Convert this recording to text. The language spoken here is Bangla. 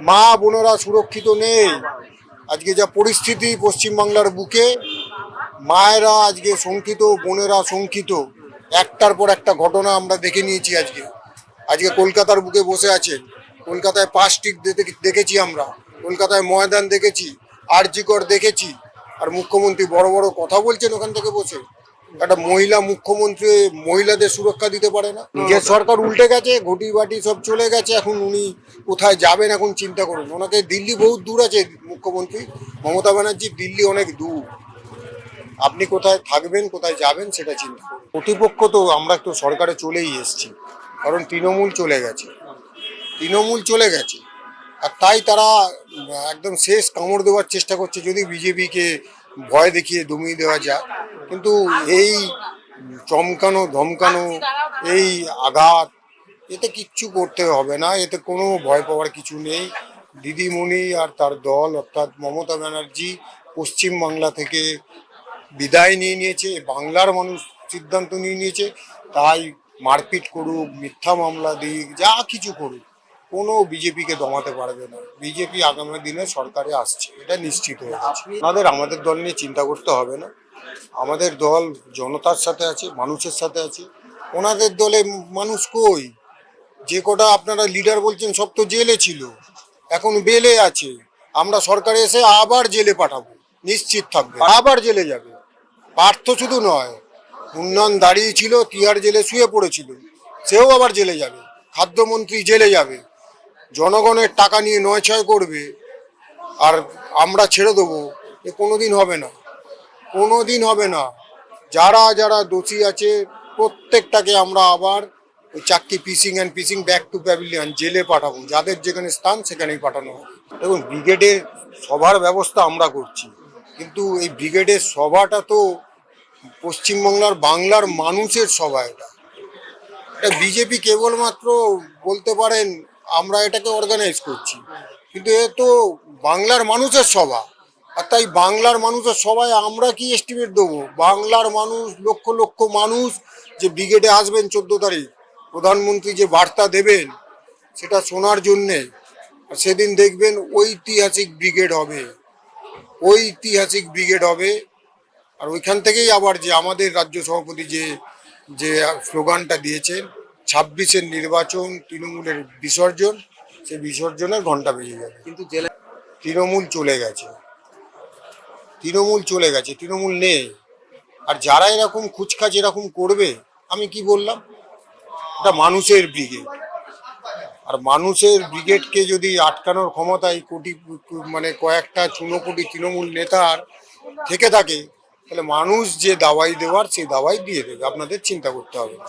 মা বোনেরা সুরক্ষিত নেই। আজকে যা পরিস্থিতি পশ্চিমবাংলার বুকে, মায়েরা আজকে শঙ্কিত, বোনেরা শঙ্কিত। একটার পর একটা ঘটনা আমরা দেখে নিয়েছি। আজকে আজকে কলকাতার বুকে বসে আছে। কলকাতায় পাঁচ স্ট্রিট দেখেছি আমরা, কলকাতায় ময়দান দেখেছি, আরজি কর দেখেছি। আর মুখ্যমন্ত্রী বড় বড় কথা বলছেন ওখান থেকে বসে। একটা মহিলা মুখ্যমন্ত্রী মহিলাদের সুরক্ষা দিতে পারে না। নিজের সরকার উল্টে গেছে, ঘটি বাটি সব চলে গেছে। এখন উনি কোথায় যাবেন এখন চিন্তা করুন। ওনাকে দিল্লি বহুত দূর আছে মুখ্যমন্ত্রী মমতা ব্যানার্জি, দিল্লি অনেক দূর। আপনি কোথায় থাকবেন, কোথায় যাবেন সেটা চিন্তা করুন। প্রতিপক্ষ তো আমরা তো সরকারে চলেই এসেছি, কারণ তৃণমূল চলে গেছে, তৃণমূল চলে গেছে। আর তাই তারা একদম শেষ কামড় দেওয়ার চেষ্টা করছে, যদি বিজেপিকে ভয় দেখিয়ে দমিয়ে দেওয়া যায়। কিন্তু এই চমকানো ধমকানো, এই আঘাত, এতে কিচ্ছু করতে হবে না, এতে কোনো ভয় পাওয়ার কিছু নেই। দিদিমণি আর তার দল অর্থাৎ মমতা ব্যানার্জি পশ্চিমবাংলা থেকে বিদায় নিয়ে নিয়েছে, বাংলার মানুষ সিদ্ধান্ত নিয়ে নিয়েছে। তাই মারপিট করুক, মিথ্যা মামলা দিক, যা কিছু করুক, কোনো বিজেপিকে দমাতে পারবে না। বিজেপি আগামী দিনে সরকারে আসছে, এটা নিশ্চিত হয়ে গেছে। আমাদের দল নিয়ে চিন্তা করতে হবে না। আমাদের দল জনতার সাথে আছে, মানুষের সাথে আছে। ওনাদের দলে মানুষ কই? যে কটা আপনারা লিডার বলছেন সব তো জেলে ছিল, এখন বেলে আছে। আমরা সরকারে এসে আবার জেলে পাঠাবো, নিশ্চিত থাকবে, আবার জেলে যাবে। পার্থ শুধু নয়, উন্নয়ন দাঁড়িয়ে ছিল, তিহার জেলে শুয়ে পড়েছিল, সেও আবার জেলে যাবে। খাদ্যমন্ত্রী জেলে যাবে, জনগণের টাকা নিয়ে নয় ছয় করবে, আর আমরা ছেড়ে দেবো, এ কোনোদিন হবে না, কোনোদিন হবে না। যারা যারা দোষী আছে প্রত্যেকটাকে আমরা আবার ওই চাকরি পিসিং অ্যান্ড পিসিং ব্যাক টু প্যাভিলিয়ন জেলে পাঠাবো, যাদের যেখানে স্থান সেখানেই পাঠানো হবে। দেখুন, ব্রিগেডের সভার ব্যবস্থা আমরা করছি, কিন্তু এই ব্রিগেডের সভাটা তো পশ্চিমবাংলার বাংলার মানুষের সভা। এটা বিজেপি কেবলমাত্র বলতে পারেন আমরা এটাকে অর্গানাইজ করছি, কিন্তু এ তো বাংলার মানুষের সভা। আর তাই বাংলার মানুষের সভায় আমরা কি এস্টিমেট দেবো? বাংলার মানুষ, লক্ষ লক্ষ মানুষ যে ব্রিগেডে আসবেন 14 তারিখ, প্রধানমন্ত্রী যে বার্তা দেবেন সেটা শোনার জন্যে। সেদিন দেখবেন ঐতিহাসিক ব্রিগেড হবে, ঐতিহাসিক ব্রিগেড হবে। আর ওইখান থেকেই আবার যে আমাদের রাজ্য সভাপতি যে যে স্লোগানটা দিয়েছেন, 26-এর নির্বাচন, তৃণমূলের বিসর্জন, সেই বিসর্জনের ঘন্টা বেজে যাবে। কিন্তু তৃণমূল চলে গেছে, তৃণমূল চলে গেছে, তৃণমূল নেই। আর যারা এরকম খুচখাচ এরকম করবে, আমি কি বললাম, এটা মানুষের ব্রিগেড। আর মানুষের ব্রিগেডকে যদি আটকানোর ক্ষমতা এই কোটি মানে কয়েকটা চুনোপুটি তৃণমূল নেতার থেকে থাকে, তাহলে মানুষ যে দাওয়াই দেওয়ার সেই দাওয়াই দিয়ে দেবে, আপনাদের চিন্তা করতে হবে না।